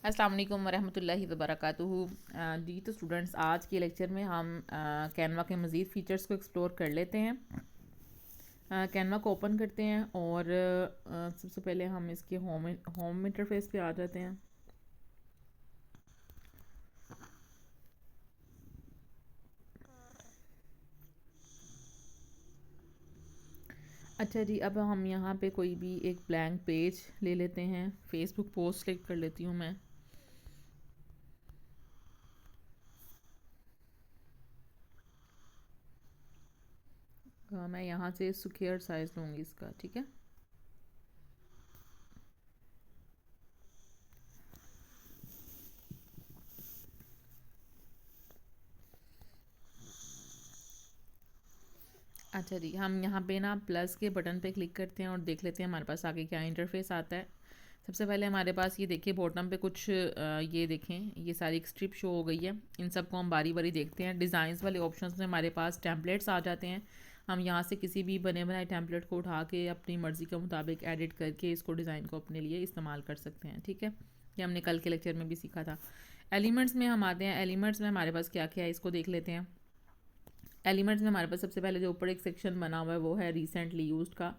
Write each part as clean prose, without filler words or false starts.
अस्सलाम वालेकुम वरहमतुल्लाहि वबरकातुहू। जी तो स्टूडेंट्स, आज के लेक्चर में हम कैनवा के मज़ीद फ़ीचर्स को एक्सप्लोर कर लेते हैं। कैनवा को ओपन करते हैं और सबसे पहले हम इसके होम इंटरफेस पे आ जाते हैं। अच्छा जी, अब हम यहाँ पे कोई भी एक ब्लैंक पेज ले लेते हैं। फ़ेसबुक पोस्ट क्लिक कर लेती हूँ मैं। मैं यहाँ से स्क्वायर साइज़ लूँगी इसका, ठीक है। अच्छा जी, हम यहाँ पे ना प्लस के बटन पे क्लिक करते हैं और देख लेते हैं हमारे पास आगे क्या इंटरफेस आता है। सबसे पहले हमारे पास ये देखिए बॉटम पे कुछ ये देखें, ये सारी एक स्ट्रिप शो हो गई है। इन सबको हम बारी बारी देखते हैं। डिज़ाइंस वाले ऑप्शंस में हमारे पास टेम्पलेट्स आ जाते हैं। हम यहाँ से किसी भी बने बनाए टेम्पलेट को उठा के अपनी मर्ज़ी के मुताबिक एडिट करके इसको डिज़ाइन को अपने लिए इस्तेमाल कर सकते हैं, ठीक है। ये हमने कल के लेक्चर में भी सीखा था। एलिमेंट्स में हम आते हैं। एलिमेंट्स में हमारे पास क्या क्या है इसको देख लेते हैं। एलिमेंट्स में हमारे पास सबसे पहले जो ऊपर एक सेक्शन बना हुआ है वो है रिसेंटली यूज्ड का,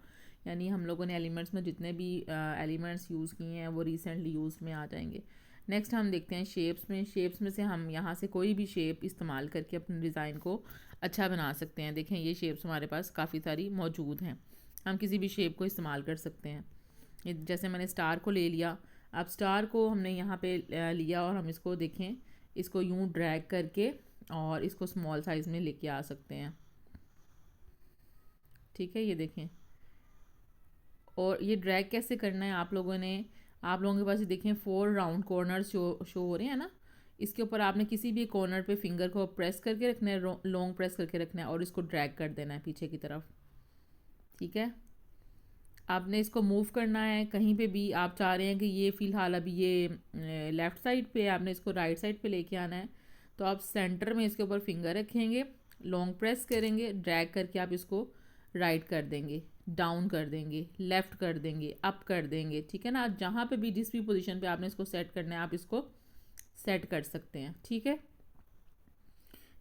यानी हम लोगों ने एलिमेंट्स में जितने भी एलिमेंट्स यूज़ किए हैं वो रिसेंटली यूज़ में आ जाएंगे। नेक्स्ट हम देखते हैं शेप्स में। शेप्स में से हम यहाँ से कोई भी शेप इस्तेमाल करके अपने डिज़ाइन को अच्छा बना सकते हैं। देखें, ये शेप्स हमारे पास काफ़ी सारी मौजूद हैं। हम किसी भी शेप को इस्तेमाल कर सकते हैं। जैसे मैंने स्टार को ले लिया। अब स्टार को हमने यहाँ पे लिया और हम इसको देखें, इसको यूँ ड्रैग करके और इसको स्मॉल साइज़ में लेके आ सकते हैं, ठीक है। ये देखें, और ये ड्रैग कैसे करना है आप लोगों के पास ये देखें 4 राउंड कॉर्नर शो हो रहे हैं ना। इसके ऊपर आपने किसी भी कॉर्नर पे फिंगर को प्रेस करके रखना है, लॉन्ग प्रेस करके रखना है और इसको ड्रैग कर देना है पीछे की तरफ, ठीक है। आपने इसको मूव करना है कहीं पे भी। आप चाह रहे हैं कि ये फ़िलहाल अभी ये लेफ़्ट साइड पे, आपने इसको राइट साइड पे लेके आना है, तो आप सेंटर में इसके ऊपर फिंगर रखेंगे, लॉन्ग प्रेस करेंगे, ड्रैग करके आप इसको राइट कर देंगे, डाउन कर देंगे, लेफ़्ट कर देंगे, अप कर देंगे, ठीक है ना। जहाँ पे भी जिस भी पोजीशन पे आपने इसको सेट करना है आप इसको सेट कर सकते हैं, ठीक है।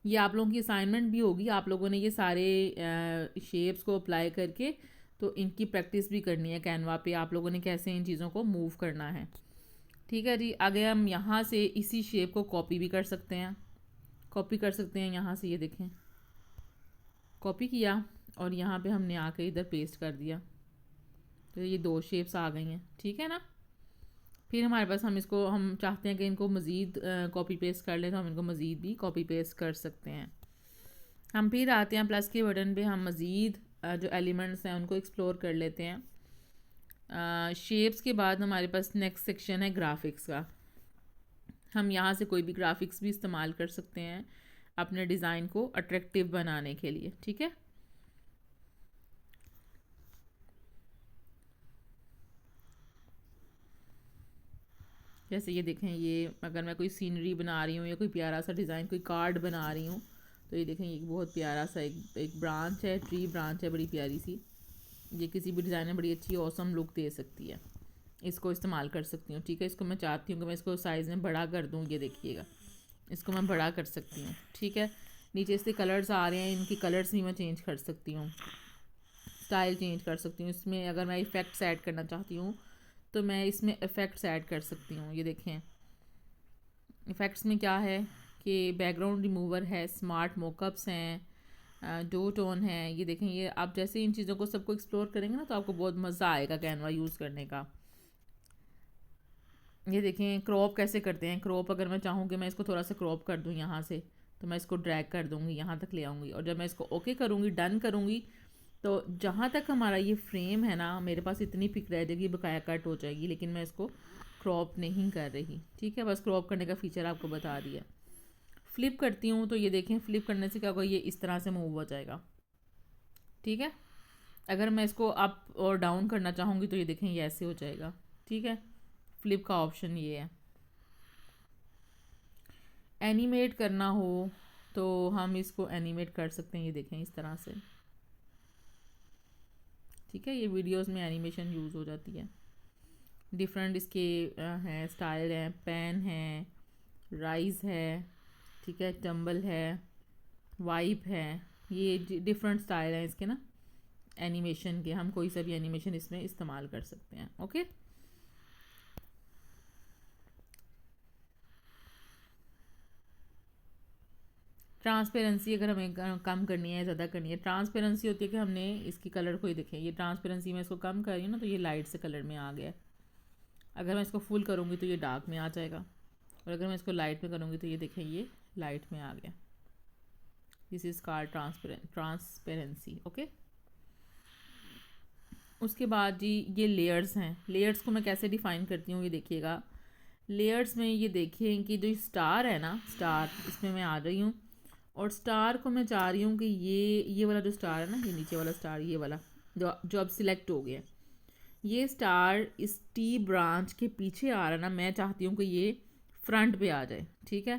ये आप लोगों की असाइनमेंट भी होगी। आप लोगों ने ये सारे शेप्स को अप्लाई करके तो इनकी प्रैक्टिस भी करनी है कैनवा पे, आप लोगों ने कैसे इन चीज़ों को मूव करना है, ठीक है जी। आगे हम यहाँ से इसी शेप को कॉपी भी कर सकते हैं। कॉपी कर सकते हैं यहाँ से, ये देखें, कॉपी किया और यहाँ पे हमने आके इधर पेस्ट कर दिया, तो ये 2 शेप्स आ गई हैं, ठीक है ना। फिर हमारे पास हम चाहते हैं कि इनको मज़ीद कॉपी पेस्ट कर लें, तो हम इनको मज़ीद भी कॉपी पेस्ट कर सकते हैं। हम फिर आते हैं प्लस के बटन पे, हम मज़ीद जो एलिमेंट्स हैं उनको एक्सप्लोर कर लेते हैं। शेप्स के बाद हमारे पास नेक्स्ट सेक्शन है ग्राफिक्स का। हम यहाँ से कोई भी ग्राफिक्स भी इस्तेमाल कर सकते हैं अपने डिज़ाइन को अट्रैक्टिव बनाने के लिए, ठीक है। जैसे ये देखें, ये अगर मैं कोई सीनरी बना रही हूँ या कोई प्यारा सा डिज़ाइन, कोई कार्ड बना रही हूँ, तो ये देखें, ये बहुत प्यारा सा एक ब्रांच है, ट्री ब्रांच है बड़ी प्यारी सी। ये किसी भी डिज़ाइन में बड़ी अच्छी ऑसम लुक दे सकती है। इसको इस्तेमाल कर सकती हूँ, ठीक है। इसको मैं चाहती हूँ कि मैं इसको साइज़ में बड़ा कर दूँ, ये देखिएगा, इसको मैं बड़ा कर सकती हूँ, ठीक है। नीचे इसके कलर्स आ रहे हैं, इनकी कलर्स भी मैं चेंज कर सकती हूँ, स्टाइल चेंज कर सकती हूँ। इसमें अगर मैं इफ़ेक्ट्स ऐड करना चाहती हूँ तो मैं इसमें इफ़ेक्ट्स ऐड कर सकती हूँ। ये देखें, इफ़ेक्ट्स में क्या है कि बैकग्राउंड रिमूवर है, स्मार्ट मोकअप्स हैं, डो टोन है। ये देखें, ये आप जैसे इन चीज़ों को सबको एक्सप्लोर करेंगे ना तो आपको बहुत मज़ा आएगा कैनवा यूज़ करने का। ये देखें, क्रॉप कैसे करते हैं। क्रॉप अगर मैं चाहूँ कि मैं इसको थोड़ा सा क्रॉप कर दूँ यहाँ से, तो मैं इसको ड्रैग कर दूँगी, यहाँ तक ले आऊँगी, और जब मैं इसको ओके करूँगी, डन करूँगी, तो जहाँ तक हमारा ये फ्रेम है ना, मेरे पास इतनी पिक रह जाएगी, बकाया कट हो जाएगी, लेकिन मैं इसको क्रॉप नहीं कर रही, ठीक है। बस क्रॉप करने का फ़ीचर आपको बता दिया। फ्लिप करती हूँ तो ये देखें, फ्लिप करने से क्या होगा, ये इस तरह से मूव हो जाएगा, ठीक है। अगर मैं इसको अप और डाउन करना चाहूँगी तो ये देखें, ये ऐसे हो जाएगा, ठीक है। फ्लिप का ऑप्शन ये है। एनिमेट करना हो तो हम इसको एनिमेट कर सकते हैं, ये देखें, इस तरह से, ठीक है। ये वीडियोस में एनिमेशन यूज़ हो जाती है। डिफरेंट इसके हैं, स्टाइल हैं, पेन है, राइज है, ठीक है, टम्बल है, वाइप है। ये डिफरेंट स्टाइल हैं इसके ना एनिमेशन के, हम कोई सा भी एनिमेशन इसमें इस्तेमाल कर सकते हैं। ओके, ट्रांसपेरेंसी अगर हमें कम करनी है, ज़्यादा करनी है, ट्रांसपेरेंसी होती है कि हमने इसकी कलर को ही देखें, ये ट्रांसपेरेंसी मैं इसको कम कर रही हूँ ना, तो ये लाइट से कलर में आ गया है। अगर मैं इसको फुल करूँगी तो ये डार्क में आ जाएगा, और अगर मैं इसको लाइट में करूँगी तो ये देखें ये लाइट में आ गया। This is called transparency. Okay, उसके बाद जी ये लेयर्स हैं। लेयर्स को मैं कैसे डिफ़ाइन करती हूँ ये देखिएगा। लेयर्स में ये देखिए कि जो स्टार है ना, स्टार इसमें मैं आ रही हूँ, और स्टार को मैं चाह रही हूँ कि ये वाला जो स्टार है ना, ये नीचे वाला स्टार, ये वाला जो अब सिलेक्ट हो गया, ये स्टार इस टी ब्रांच के पीछे आ रहा है ना, मैं चाहती हूँ कि ये फ्रंट पे आ जाए। ठीक है,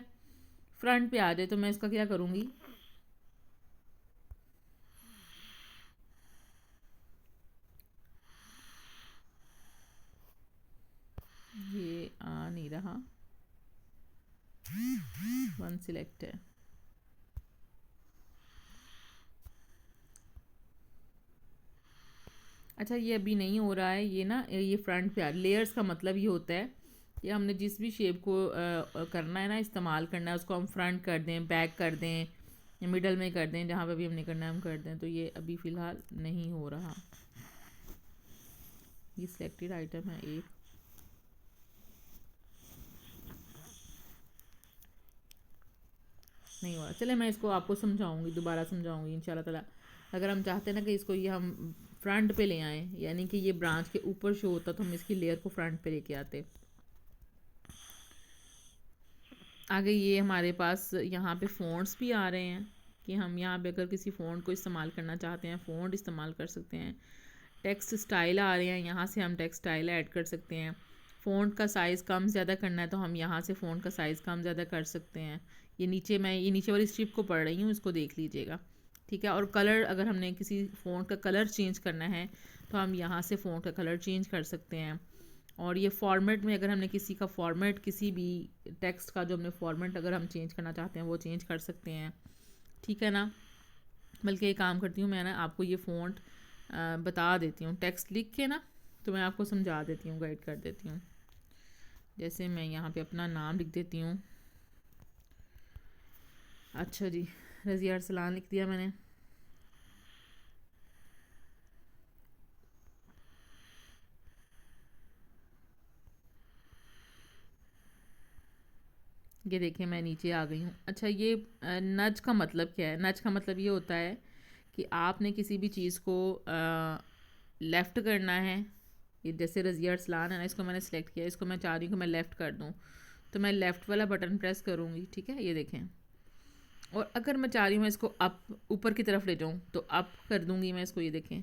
फ्रंट पे आ जाए तो मैं इसका क्या करूँगी, ये आ नहीं रहा, वन सिलेक्ट है। अच्छा, ये अभी नहीं हो रहा है, ये ना ये फ्रंट पे आ, लेयर्स का मतलब ये होता है कि हमने जिस भी शेप को करना है ना, इस्तेमाल करना है, उसको हम फ्रंट कर दें, बैक कर दें, या मिडल में कर दें, जहाँ पे भी हमने करना है हम कर दें। तो ये अभी फ़िलहाल नहीं हो रहा। ये सिलेक्टेड आइटम है एक, नहीं हो रहा। चले मैं इसको आपको समझाऊंगी, दोबारा समझाऊंगी इंशाल्लाह ताला। अगर हम चाहते हैं ना कि इसको ये हम फ्रंट पे ले आएँ, यानी कि ये ब्रांच के ऊपर शो होता, तो हम इसकी लेयर को फ्रंट पे लेके आते। आगे ये हमारे पास यहाँ पे फ़ॉन्ट्स भी आ रहे हैं कि हम यहाँ पे अगर किसी फ़ॉन्ट को इस्तेमाल करना चाहते हैं, फ़ॉन्ट इस्तेमाल कर सकते हैं। टेक्स्ट स्टाइल आ रहे हैं, यहाँ से हम टेक्स्ट स्टाइल ऐड कर सकते हैं। फ़ॉन्ट का साइज़ कम ज़्यादा करना है तो हम यहाँ से फ़ॉन्ट का साइज़ कम ज़्यादा कर सकते हैं। ये नीचे, मैं ये नीचे वाली स्ट्रिप को पढ़ रही हूँ, इसको देख लीजिएगा। ठीक है, और कलर, अगर हमने किसी फ़ॉन्ट का कलर चेंज करना है तो हम यहाँ से फ़ॉन्ट का कलर चेंज कर सकते हैं। और ये फॉर्मेट में, अगर हमने किसी का फॉर्मेट, किसी भी टेक्स्ट का जो हमने फॉर्मेट अगर हम चेंज करना चाहते हैं वो चेंज कर सकते हैं। ठीक है ना, बल्कि ये काम करती हूँ मैं ना, आपको ये फ़ॉन्ट बता देती हूँ टेक्स्ट लिख के ना, तो मैं आपको समझा देती हूँ, गाइड कर देती हूँ। जैसे मैं यहाँ पे अपना नाम लिख देती हूँ। अच्छा जी, रज़िया अरसलान लिख दिया मैंने। ये देखिए मैं नीचे आ गई हूँ। अच्छा, ये नज का मतलब क्या है? नज का मतलब ये होता है कि आपने किसी भी चीज़ को लेफ़्ट करना है। ये जैसे रज़िया अरसलान है ना, इसको मैंने सेलेक्ट किया, इसको मैं चाह रही हूँ कि मैं लेफ़्ट कर दूँ, तो मैं लेफ़्ट वाला बटन प्रेस करूँगी। ठीक है, ये देखें। और अगर मैं चाह रही हूँ मैं इसको अप, ऊपर की तरफ ले जाऊँ, तो अप कर दूँगी मैं इसको, ये देखें।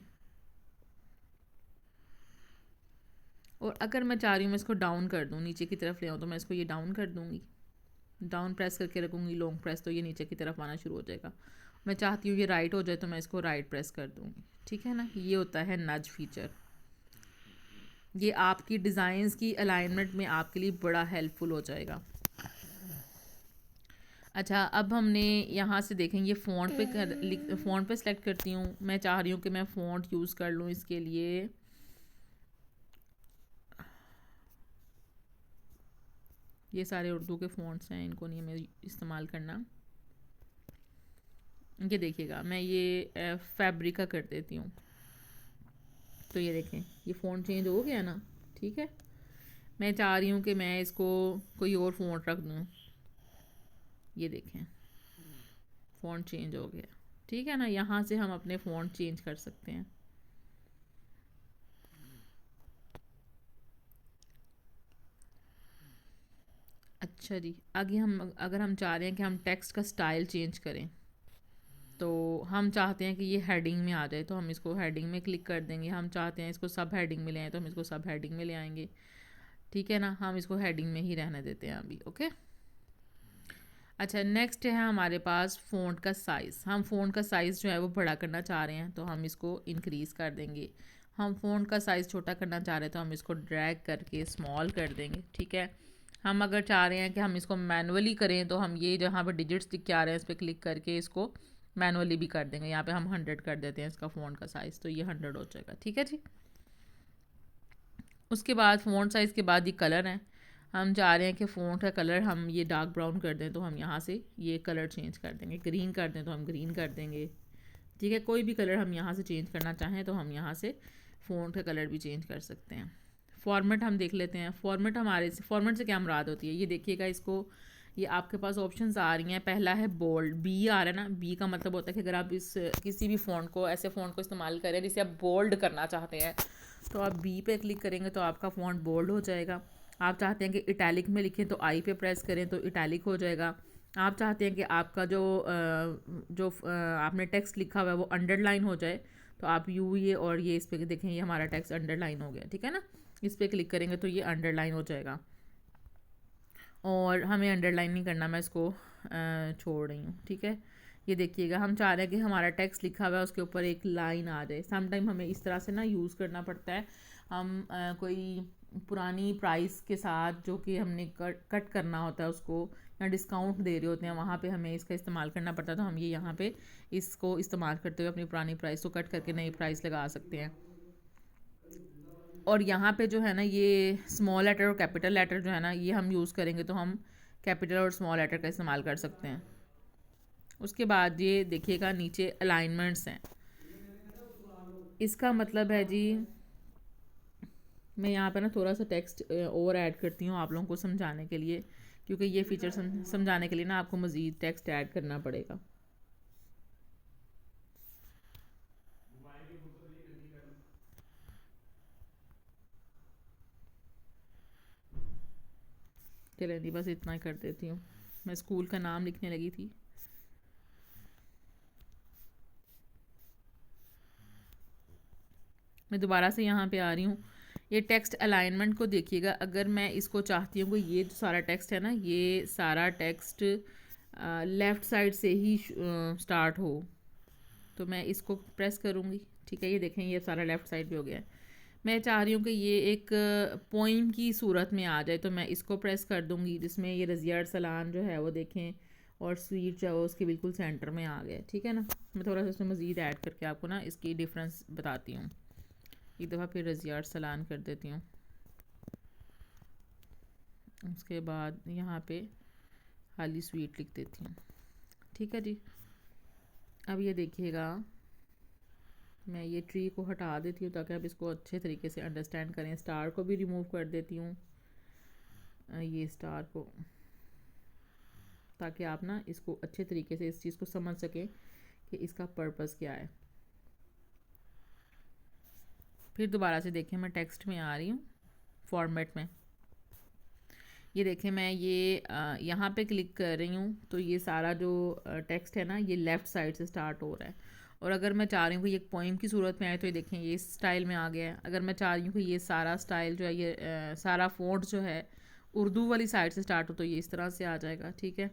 और अगर मैं चाह रही हूँ मैं इसको डाउन कर दूँ, नीचे की तरफ ले आऊँ, तो मैं इसको ये डाउन कर दूँगी। डाउन प्रेस करके रखूँगी लॉन्ग प्रेस, तो ये नीचे की तरफ आना शुरू हो जाएगा। मैं चाहती हूँ ये राइट हो जाए, तो मैं इसको राइट प्रेस कर दूँगी। ठीक है ना, ये होता है नज फीचर। ये आपकी डिज़ाइंस की अलाइनमेंट में आपके लिए बड़ा हेल्पफुल हो जाएगा। अच्छा, अब हमने यहाँ से देखेंगे फ़ॉन्ट पे फ़ॉन्ट पे सेलेक्ट करती हूँ। मैं चाह रही हूँ कि मैं फ़ॉन्ट यूज़ कर लूँ इसके लिए। ये सारे उर्दू के फ़ॉन्ट्स हैं, इनको नहीं हमें इस्तेमाल करना। ये देखिएगा, मैं ये फैब्रिका कर देती हूँ, तो ये देखें ये फ़ॉन्ट चेंज हो गया ना। ठीक है, मैं चाह रही हूँ कि मैं इसको कोई और फ़ॉन्ट रख दूँ, ये देखें फ़ॉन्ट चेंज हो गया। ठीक है ना, यहाँ से हम अपने फ़ॉन्ट चेंज कर सकते हैं। अच्छा जी, आगे हम, अगर हम चाह रहे हैं कि हम टेक्स्ट का स्टाइल चेंज करें, तो हम चाहते हैं कि ये हेडिंग में आ जाए, तो हम इसको हेडिंग में क्लिक कर देंगे। हम चाहते हैं इसको सब हेडिंग में ले आए, तो हम इसको सब हेडिंग में ले आएंगे। ठीक है ना, हम इसको हेडिंग में ही रहने देते हैं अभी। ओके, अच्छा, नेक्स्ट है हमारे पास फ़ॉन्ट का साइज़। हम फ़ॉन्ट का साइज़ जो है वो बड़ा करना चाह रहे हैं, तो हम इसको इंक्रीज़ कर देंगे। हम फ़ॉन्ट का साइज़ छोटा करना चाह रहे हैं तो हम इसको ड्रैग करके स्मॉल कर देंगे, ठीक है। हम अगर चाह रहे हैं कि हम इसको मैनुअली करें तो हम ये जहाँ पर डिजिट्स दिख के आ रहे हैं इस पर क्लिक करके इसको मैनुअली भी कर देंगे। यहाँ पे हम 100 कर देते हैं इसका फ़ॉन्ट का साइज़, तो ये 100 हो जाएगा, ठीक है जी। उसके बाद फ़ॉन्ट साइज़ के बाद ये कलर है, हम चाह रहे हैं कि फ़ॉन्ट का कलर हम ये डार्क ब्राउन कर दें तो हम यहाँ से ये कलर चेंज कर देंगे। ग्रीन कर दें तो हम ग्रीन कर देंगे, ठीक है। कोई भी कलर हम यहाँ से चेंज करना चाहें तो हम यहाँ से फ़ॉन्ट का कलर भी चेंज कर सकते हैं। फॉर्मेट हम देख लेते हैं। फॉर्मेट हमारे से फॉर्मेट से क्या मुराद होती है, ये देखिएगा इसको, ये आपके पास ऑप्शंस आ रही हैं। पहला है बोल्ड, बी आ रहा है ना, बी का मतलब होता है कि अगर आप इस किसी भी फ़ॉन्ट को ऐसे फ़ॉन्ट को इस्तेमाल करें जिसे आप बोल्ड करना चाहते हैं तो आप बी पे क्लिक करेंगे तो आपका फ़ॉन्ट बोल्ड हो जाएगा। आप चाहते हैं कि इटैलिक में लिखें तो आई पे प्रेस करें तो इटैलिक हो जाएगा। आप चाहते हैं कि आपका आपने टेक्स्ट लिखा हुआ है वो अंडरलाइन हो जाए तो आप ये और ये इस पर देखें, ये हमारा टेक्स्ट अंडरलाइन हो गया, ठीक है ना। इस पर क्लिक करेंगे तो ये अंडरलाइन हो जाएगा और हमें अंडरलाइन नहीं करना, मैं इसको छोड़ रही हूँ, ठीक है। ये देखिएगा, हम चाह रहे हैं कि हमारा टेक्स्ट लिखा हुआ है उसके ऊपर एक लाइन आ जाए। सम टाइम हमें इस तरह से ना यूज़ करना पड़ता है। हम कोई पुरानी प्राइस के साथ जो कि हमने कट करना होता है उसको, या डिस्काउंट दे रहे होते हैं, वहाँ पे हमें इसका इस्तेमाल करना पड़ता है। तो हम ये यहाँ पे इसको इस्तेमाल करते हुए अपनी पुरानी प्राइस को कट करके नई प्राइस लगा सकते हैं। और यहाँ पे जो है ना, ये स्मॉल लेटर और कैपिटल लेटर जो है ना, ये हम यूज़ करेंगे तो हम कैपिटल और स्मॉल लेटर का इस्तेमाल कर सकते हैं। उसके बाद ये देखिएगा नीचे अलाइनमेंट्स हैं। इसका मतलब है जी, मैं यहाँ पे ना थोड़ा सा टेक्स्ट और ऐड करती हूँ आप लोगों को समझाने के लिए, क्योंकि ये फीचर समझाने के लिए ना आपको मज़ीद टेक्स्ट ऐड करना पड़ेगा। चलिए नहीं, बस इतना ही कर देती हूँ। मैं स्कूल का नाम लिखने लगी थी। मैं दोबारा से यहाँ पे आ रही हूँ। ये टेक्स्ट अलाइनमेंट को देखिएगा, अगर मैं इसको चाहती हूँ कि ये जो सारा टेक्स्ट है ना, ये सारा टेक्स्ट लेफ़्ट साइड से ही स्टार्ट हो तो मैं इसको प्रेस करूँगी, ठीक है। ये देखें, ये सारा लेफ़्ट साइड पे हो गया है। मैं चाह रही हूँ कि ये एक पोइम की सूरत में आ जाए तो मैं इसको प्रेस कर दूँगी, जिसमें ये रज़िया अरसलान जो है वो देखें और स्वीट जो है वो उसके बिल्कुल सेंटर में आ गया, ठीक है ना। मैं थोड़ा सा इसमें मज़ीद ऐड करके आपको ना इसकी डिफरेंस बताती हूँ। एक दफ़ा फिर रज़िया अरसलान कर देती हूँ। उसके बाद यहाँ पे हाली स्वीट लिख देती हूँ, ठीक है जी। अब ये देखिएगा, मैं ये ट्री को हटा देती हूँ ताकि आप इसको अच्छे तरीके से अंडरस्टैंड करें। स्टार को भी रिमूव कर देती हूँ, ये स्टार को, ताकि आप ना इसको अच्छे तरीके से इस चीज़ को समझ सकें कि इसका पर्पस क्या है। फिर दोबारा से देखें, मैं टेक्स्ट में आ रही हूँ, फॉर्मेट में। ये देखें, मैं ये यहाँ पे क्लिक कर रही हूँ तो ये सारा जो टेक्स्ट है ना, ये लेफ़्ट साइड से स्टार्ट हो रहा है। और अगर मैं चाह रही हूँ कि ये एक पोइम की सूरत में आए तो ये देखें, ये इस स्टाइल में आ गया है। अगर मैं चाह रही हूँ कि ये सारा स्टाइल जो है, ये सारा फ़ॉन्ट जो है उर्दू वाली साइड से स्टार्ट हो तो ये इस तरह से आ जाएगा, ठीक है।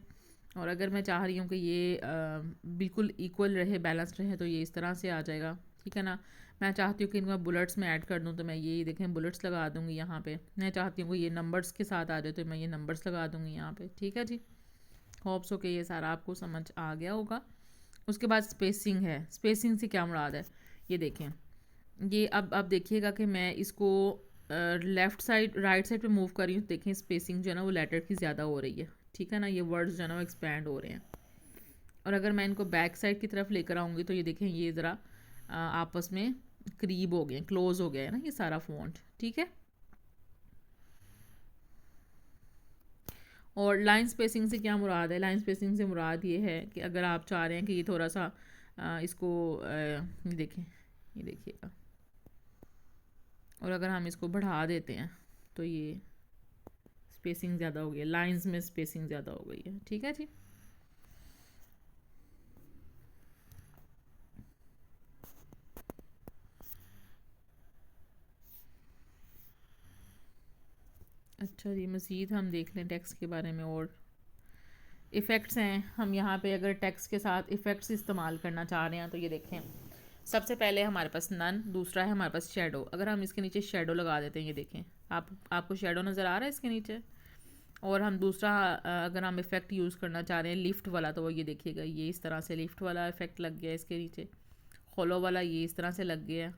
और अगर मैं चाह रही हूँ कि ये बिल्कुल इक्वल रहे, बैलेंस्ड रहे, तो ये इस तरह से आ जाएगा, ठीक है ना। मैं चाहती हूँ कि इनको बुलेट्स में ऐड कर दूँ तो मैं ये देखें बुलेट्स लगा दूँगी यहाँ पे। मैं चाहती हूँ कि ये नंबर्स के साथ आ जाए तो मैं ये नंबर्स लगा दूँगी यहाँ पे, ठीक है जी। होप्स ओके ये सारा आपको समझ आ गया होगा। उसके बाद स्पेसिंग है। स्पेसिंग से क्या मुराद है, ये देखें, ये अब देखिएगा कि मैं इसको लेफ़्ट साइड राइट साइड पे मूव कर रही हूँ। देखें स्पेसिंग जो है ना वो लेटर की ज़्यादा हो रही है, ठीक है ना। ये वर्ड्स जो है ना वो एक्सपैंड हो रहे हैं। और अगर मैं इनको बैक साइड की तरफ लेकर आऊँगी तो ये देखें, ये ज़रा आपस में करीब हो गए, क्लोज हो गया है ना ये सारा फ़ॉन्ट, ठीक है। और लाइन स्पेसिंग से क्या मुराद है, लाइन स्पेसिंग से मुराद ये है कि अगर आप चाह रहे हैं कि ये थोड़ा सा इसको देखें, ये देखिएगा, और अगर हम इसको बढ़ा देते हैं तो ये स्पेसिंग ज़्यादा हो गई है, लाइंस में स्पेसिंग ज़्यादा हो गई है, ठीक है जी। अच्छा जी, मज़ीद हम देख लें टेक्स्ट के बारे में। और इफ़ेक्ट्स हैं, हम यहाँ पे अगर टेक्स्ट के साथ इफ़ेक्ट्स इस्तेमाल करना चाह रहे हैं तो ये देखें, सबसे पहले हमारे पास नन, दूसरा है हमारे पास शेडो। अगर हम इसके नीचे शेडो लगा देते हैं, ये देखें आपको शेडो नज़र आ रहा है इसके नीचे। और हम दूसरा अगर हम इफ़ेक्ट यूज़ करना चाह रहे हैं लिफ्ट वाला, तो वो ये देखिएगा, ये इस तरह से लिफ्ट वाला इफ़ेक्ट लग गया इसके नीचे। होलो वाला ये इस तरह से लग गया।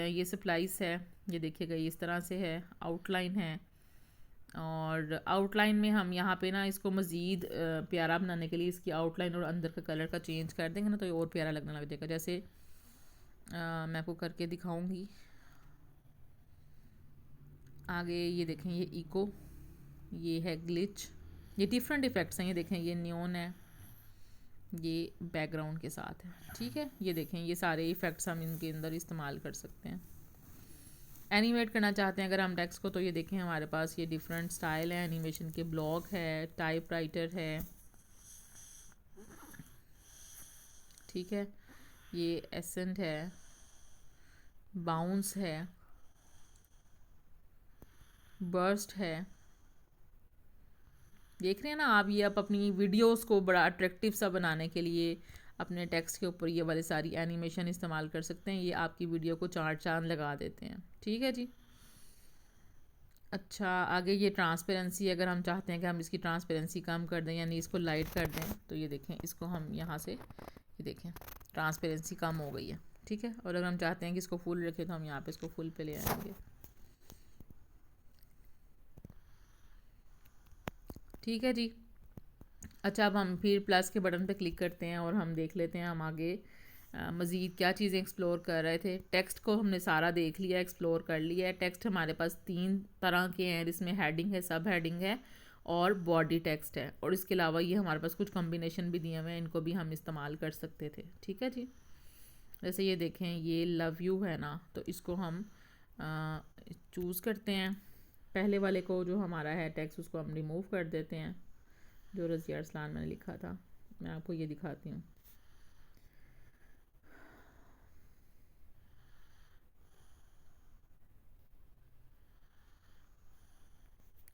ये स्प्लाइस है, ये देखिएगा ये इस तरह से है। आउटलाइन है, और आउटलाइन में हम यहाँ पे ना इसको मज़ीद प्यारा बनाने के लिए इसकी आउटलाइन और अंदर का कलर का चेंज कर देंगे ना, तो ये और प्यारा लगने लग जाएगा। जैसे मैं आपको करके दिखाऊंगी आगे। ये देखें, ये इको, ये है ग्लिच, ये डिफरेंट इफ़ेक्ट्स हैं। ये देखें, ये नियॉन है, ये बैकग्राउंड के साथ है, ठीक है। ये देखें, ये सारे इफ़ेक्ट्स हम इनके अंदर इस्तेमाल कर सकते हैं। एनिमेट करना चाहते हैं अगर हम टेक्स्ट को, तो ये देखें हमारे पास ये डिफरेंट स्टाइल है एनिमेशन के। ब्लॉक है, टाइपराइटर है, ठीक है। ये एसेंट है, बाउंस है, बर्स्ट है। देख रहे हैं ना आप, ये आप अपनी वीडियोस को बड़ा अट्रैक्टिव सा बनाने के लिए अपने टेक्स्ट के ऊपर ये वाली सारी एनिमेशन इस्तेमाल कर सकते हैं। ये आपकी वीडियो को चार चांद लगा देते हैं, ठीक है जी। अच्छा, आगे ये ट्रांसपेरेंसी, अगर हम चाहते हैं कि हम इसकी ट्रांसपेरेंसी कम कर दें, यानी इसको लाइट कर दें, तो ये देखें, इसको हम यहाँ से ये देखें ट्रांसपेरेंसी कम हो गई है, ठीक है। और अगर हम चाहते हैं कि इसको फुल रखें, तो हम यहाँ पे इसको फुल पे ले आएंगे, ठीक है जी। अच्छा, अब हम फिर प्लस के बटन पे क्लिक करते हैं और हम देख लेते हैं हम आगे मज़ीद क्या चीज़ें एक्सप्लोर कर रहे थे। टेक्स्ट को हमने सारा देख लिया, एक्सप्लोर कर लिया है। टेक्स्ट हमारे पास 3 तरह के हैं, जिसमें हेडिंग है, सब हेडिंग है और बॉडी टेक्स्ट है। और इसके अलावा ये हमारे पास कुछ कॉम्बिनेशन भी दिए हुए हैं, इनको भी हम इस्तेमाल कर सकते थे, ठीक है जी। जैसे ये देखें, ये लव यू है ना, तो इसको हम चूज़ करते हैं। पहले वाले को जो हमारा है टेक्स्ट, उसको हम रिमूव कर देते हैं, जो रज़िया अरसलान मैंने लिखा था। मैं आपको ये दिखाती हूँ।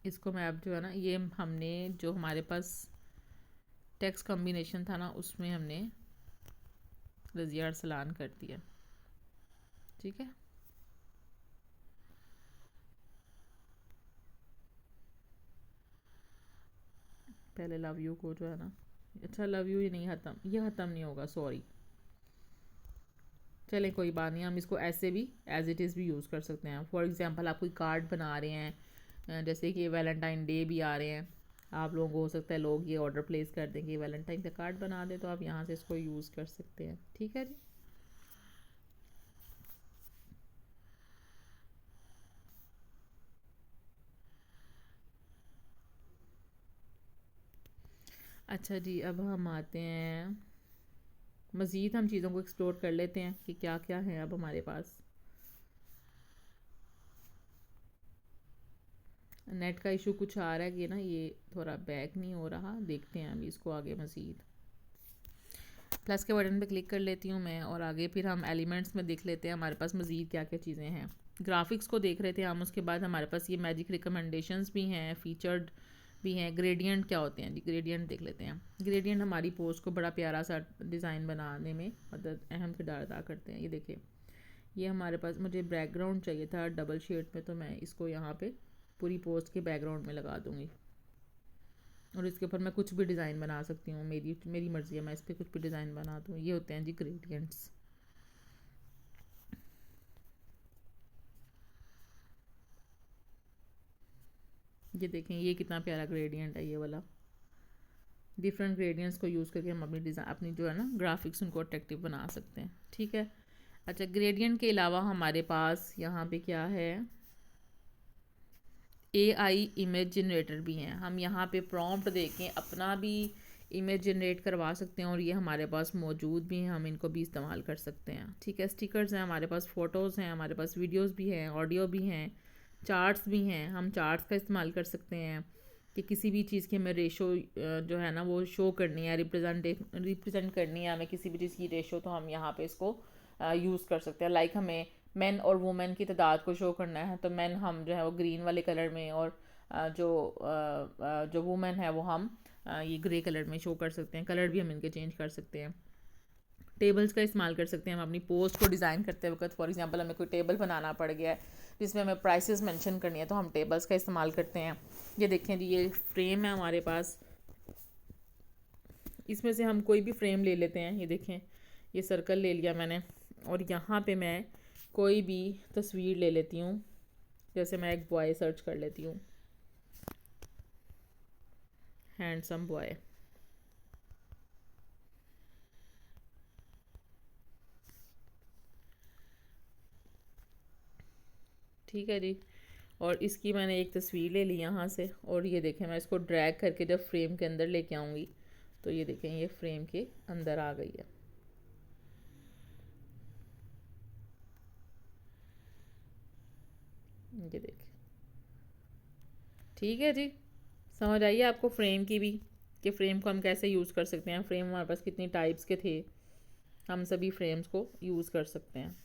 इसको मैं अब जो है ना, ये हमने जो हमारे पास टेक्स्ट कॉम्बिनेशन था ना, उसमें हमने रज़िया अरसलान कर दिया, ठीक है। पहले लव यू को जो है ना, अच्छा लव यू ही नहीं, ये ख़त्म नहीं होगा, सॉरी। चले कोई बात नहीं, हम इसको ऐसे भी एज इट इज़ भी यूज़ कर सकते हैं। फॉर एग्ज़ाम्पल, आप कोई कार्ड बना रहे हैं, जैसे कि वैलेंटाइन डे भी आ रहे हैं, आप लोगों को हो सकता है लोग ये ऑर्डर प्लेस कर दें कि वैलेंटाइन का कार्ड बना दें, तो आप यहाँ से इसको यूज़ कर सकते हैं, ठीक है जी। अच्छा जी, अब हम आते हैं, मज़ीद हम चीज़ों को एक्सप्लोर कर लेते हैं कि क्या क्या है अब हमारे पास। नेट का इशू कुछ आ रहा है कि ना, ये थोड़ा बैक नहीं हो रहा, देखते हैं अभी इसको आगे मज़ीद। प्लस के बटन पे क्लिक कर लेती हूँ मैं, और आगे फिर हम एलिमेंट्स में देख लेते हैं हमारे पास मज़ीद क्या क्या चीज़ें हैं। ग्राफिक्स को देख रहे थे हम, उसके बाद हमारे पास ये मैजिक रिकमेंडेशंस भी हैं, फीचर्ड भी हैं। ग्रेडियंट क्या होते हैं जी, ग्रेडियंट देख लेते हैं। ग्रेडियंट हमारी पोस्ट को बड़ा प्यारा सा डिज़ाइन बनाने में मतलब अहम किरदार अदा करते हैं। ये देखिए, ये हमारे पास, मुझे बैकग्राउंड चाहिए था डबल शेड में, तो मैं इसको यहाँ पे पूरी पोस्ट के बैकग्राउंड में लगा दूँगी, और इसके ऊपर मैं कुछ भी डिज़ाइन बना सकती हूँ, मेरी मेरी मर्ज़ी है, मैं इस पर कुछ भी डिज़ाइन बना दूँ। ये होते हैं जी ग्रेडियंट्स। ये देखें, ये कितना प्यारा ग्रेडियंट है ये वाला। डिफरेंट ग्रेडियंट्स को यूज़ करके हम अपनी डिज़ाइन, अपनी जो है ना ग्राफिक्स, उनको अट्रैक्टिव बना सकते हैं, ठीक है। अच्छा, ग्रेडियंट के अलावा हमारे पास यहाँ पे क्या है, AI इमेज जनरेटर भी हैं। हम यहाँ पे प्रॉम्प्ट देके अपना भी इमेज जनरेट करवा सकते हैं, और ये हमारे पास मौजूद भी हैं, हम इनको भी इस्तेमाल कर सकते हैं, ठीक है। स्टिकर्स हैं हमारे पास, फ़ोटोज़ हैं हमारे पास, वीडियोस भी हैं, ऑडियो भी हैं, चार्ट्स भी हैं। हम चार्ट्स का इस्तेमाल कर सकते हैं कि किसी भी चीज़ की हमें रेशो जो है ना वो शो करनी है, रिप्रेजेंट करनी है हमें किसी भी चीज़ की रेशो, तो हम यहाँ पे इसको यूज़ कर सकते हैं। लाइक हमें मेन और वुमेन की तादाद को शो करना है, तो मेन हम जो है वो ग्रीन वाले कलर में, और जो वुमेन है वो हम ये ग्रे कलर में शो कर सकते हैं। कलर भी हम इनके चेंज कर सकते हैं, टेबल्स का इस्तेमाल कर सकते हैं हम अपनी पोस्ट को डिज़ाइन करते वक्त। फॉर एग्जांपल हमें कोई टेबल बनाना पड़ गया है जिसमें हमें प्राइसेस मेंशन करनी है, तो हम टेबल्स का इस्तेमाल करते हैं। ये देखें जी, ये फ्रेम है हमारे पास, इसमें से हम कोई भी फ्रेम ले लेते हैं। ये देखें, ये सर्कल ले लिया मैंने, और यहाँ पे मैं कोई भी तस्वीर ले लेती हूँ। जैसे मैं एक बॉय सर्च कर लेती हूँ, हैंडसम बॉय। ठीक है जी, और इसकी मैंने एक तस्वीर ले ली यहाँ से, और ये देखें मैं इसको ड्रैग करके जब फ्रेम के अंदर लेके आऊँगी तो ये देखें ये फ्रेम के अंदर आ गई है। ये देखें, ठीक है जी। समझ आइए आपको फ्रेम की भी, कि फ्रेम को हम कैसे यूज़ कर सकते हैं। फ्रेम हमारे पास कितनी टाइप्स के थे, हम सभी फ्रेम्स को यूज़ कर सकते हैं।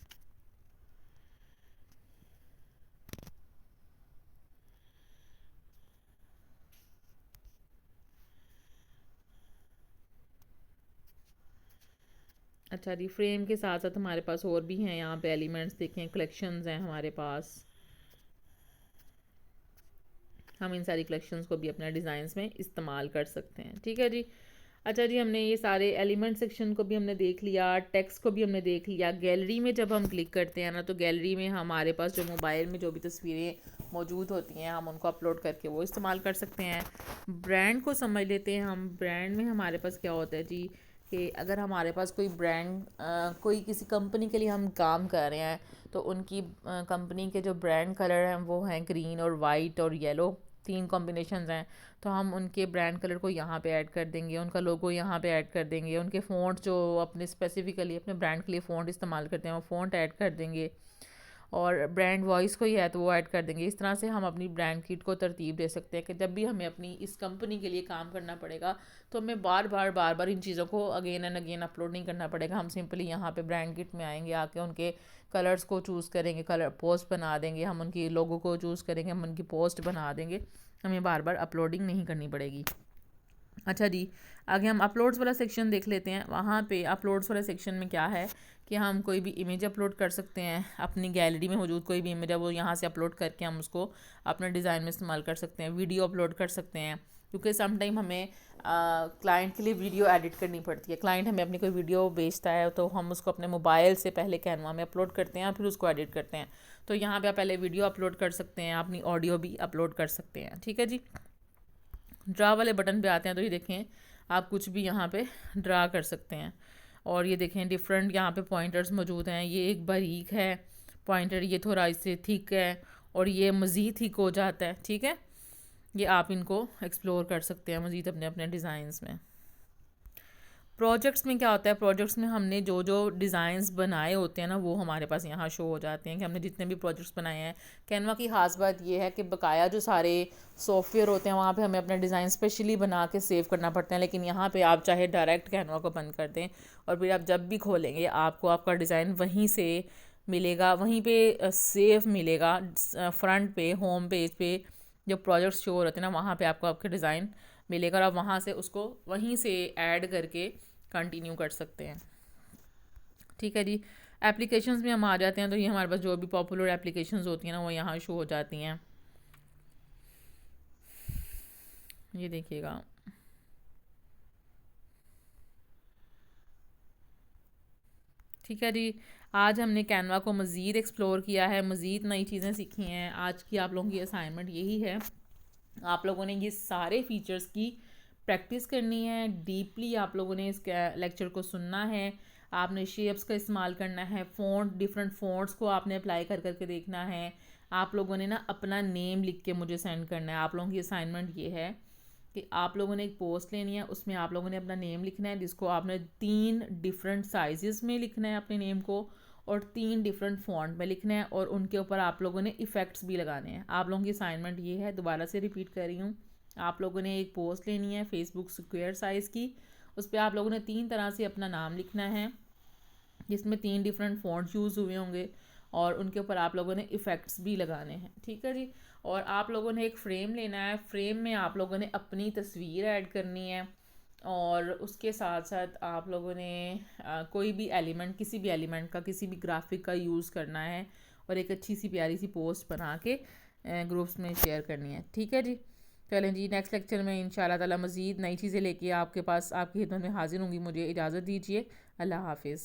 अच्छा जी, फ्रेम के साथ साथ हमारे पास और भी हैं यहाँ पे एलिमेंट्स, देखें कलेक्शंस हैं हमारे पास। हम इन सारी कलेक्शंस को भी अपने डिज़ाइंस में इस्तेमाल कर सकते हैं। ठीक है जी। अच्छा जी, हमने ये सारे एलिमेंट सेक्शन को भी हमने देख लिया, टेक्स्ट को भी हमने देख लिया। गैलरी में जब हम क्लिक करते हैं ना, तो गैलरी में हमारे पास जो मोबाइल में जो भी तस्वीरें मौजूद होती हैं हम उनको अपलोड करके वो इस्तेमाल कर सकते हैं। ब्रांड को समझ लेते हैं हम। ब्रांड में हमारे पास क्या होता है जी, कि अगर हमारे पास कोई ब्रांड, कोई किसी कंपनी के लिए हम काम कर रहे हैं, तो उनकी कंपनी के जो ब्रांड कलर हैं वो हैं ग्रीन और वाइट और येलो, 3 कॉम्बिनेशंस हैं। तो हम उनके ब्रांड कलर को यहाँ पे ऐड कर देंगे, उनका लोगो यहाँ पे ऐड कर देंगे, उनके फ़ॉन्ट जो अपने स्पेसिफिकली अपने ब्रांड के लिए फ़ॉन्ट इस्तेमाल करते हैं वो फ़ॉन्ट ऐड कर देंगे, और ब्रांड वॉइस कोई है तो वो ऐड कर देंगे। इस तरह से हम अपनी ब्रांड किट को तरतीब दे सकते हैं कि जब भी हमें अपनी इस कंपनी के लिए काम करना पड़ेगा तो हमें बार बार इन चीज़ों को अगेन एंड अगेन अपलोड नहीं करना पड़ेगा। हम सिंपली यहाँ पे ब्रांड किट में आएंगे, आके उनके कलर्स को चूज़ करेंगे, कलर पोस्ट बना देंगे, हम उनकी लोगो को चूज़ करेंगे, हम उनकी पोस्ट बना देंगे, हमें बार बार अपलोडिंग नहीं करनी पड़ेगी। अच्छा जी, आगे हम अपलोड्स वाला सेक्शन देख लेते हैं। वहाँ पे अपलोड्स वाले सेक्शन में क्या है कि हम कोई भी इमेज अपलोड कर सकते हैं। अपनी गैलरी में मौजूद कोई भी इमेज है वो यहाँ से अपलोड करके हम उसको अपने डिज़ाइन में इस्तेमाल कर सकते हैं। वीडियो अपलोड कर सकते हैं, क्योंकि समटाइम हमें क्लाइंट के लिए वीडियो एडिट करनी पड़ती है। क्लाइंट हमें अपनी कोई वीडियो भेजता है तो हम उसको अपने मोबाइल से पहले कैनवा में अपलोड करते हैं, फिर उसको एडिट करते हैं। तो यहाँ पे आप पहले वीडियो अपलोड कर सकते हैं, अपनी ऑडियो भी अपलोड कर सकते हैं। ठीक है जी। ड्रा वाले बटन पे आते हैं तो ये देखें आप कुछ भी यहाँ पे ड्रा कर सकते हैं, और ये देखें डिफरेंट यहाँ पे पॉइंटर्स मौजूद हैं। ये एक बारीक है पॉइंटर, ये थोड़ा इससे थिक है, और ये मज़ीद थिक हो जाता है। ठीक है, ये आप इनको एक्सप्लोर कर सकते हैं मज़ीद अपने अपने डिज़ाइंस में। प्रोजेक्ट्स में क्या होता है, प्रोजेक्ट्स में हमने जो जो डिज़ाइंस बनाए होते हैं ना वो हमारे पास यहाँ शो हो जाते हैं कि हमने जितने भी प्रोजेक्ट्स बनाए हैं। कैनवा की ख़ास बात ये है कि बकाया जो सारे सॉफ्टवेयर होते हैं वहाँ पे हमें अपने डिज़ाइन स्पेशली बना के सेव करना पड़ता है, लेकिन यहाँ पे आप चाहे डायरेक्ट कैनवा को बंद कर दें और फिर आप जब भी खोलेंगे आपको आपका डिज़ाइन वहीं से मिलेगा, वहीं पर सेव मिलेगा। फ्रंट पे होम पेज पे जो प्रोजेक्ट्स शो होते हैं ना वहाँ पे आपको आपके डिज़ाइन मिलेगा, और आप वहाँ से उसको वहीं से ऐड करके कंटिन्यू कर सकते हैं। ठीक है जी। एप्लीकेशंस में हम आ जाते हैं तो ये हमारे पास जो भी पॉपुलर एप्लीकेशंस होती हैं ना वो यहाँ शो हो जाती हैं। ये देखिएगा, ठीक है जी। आज हमने कैनवा को मज़ीद एक्सप्लोर किया है, मज़ीद नई चीज़ें सीखी हैं। आज की आप लोगों की असाइनमेंट यही है, आप लोगों ने ये सारे फीचर्स की प्रैक्टिस करनी है। डीपली आप लोगों ने इस लेक्चर को सुनना है। आपने शेप्स का इस्तेमाल करना है, फ़ॉन्ट, डिफरेंट फ़ॉन्ट्स को आपने अप्लाई कर करके देखना है। आप लोगों ने ना अपना नेम लिख के मुझे सेंड करना है। आप लोगों की असाइनमेंट ये है कि आप लोगों ने एक पोस्ट लेनी है, उसमें आप लोगों ने अपना नेम लिखना है, जिसको आपने 3 डिफरेंट साइजेस में लिखना है अपने नेम को, और 3 डिफरेंट फ़ॉन्ट में लिखना है, और उनके ऊपर आप लोगों ने इफ़ेक्ट्स भी लगाने हैं। आप लोगों की असाइनमेंट ये है, दोबारा से रिपीट कर रही हूँ। आप लोगों ने एक पोस्ट लेनी है फेसबुक स्क्वायर साइज़ की, उस पर आप लोगों ने 3 तरह से अपना नाम लिखना है, जिसमें 3 डिफरेंट फ़ॉन्ट यूज़ हुए होंगे, और उनके ऊपर आप लोगों ने इफ़ेक्ट्स भी लगाने हैं। ठीक है जी। और आप लोगों ने एक फ़्रेम लेना है, फ्रेम में आप लोगों ने अपनी तस्वीर ऐड करनी है, और उसके साथ साथ आप लोगों ने कोई भी एलिमेंट, किसी भी एलिमेंट का, किसी भी ग्राफिक का यूज़ करना है और एक अच्छी सी प्यारी सी पोस्ट बना के ग्रुप्स में शेयर करनी है। ठीक है जी। चलें जी, नेक्स्ट लेक्चर में इंशाल्लाह ताला मज़ीद नई चीज़ें लेके आपके पास, आपकी खिदमत में हाजिर होंगी। मुझे इजाज़त दीजिए। अल्लाह हाफिज़।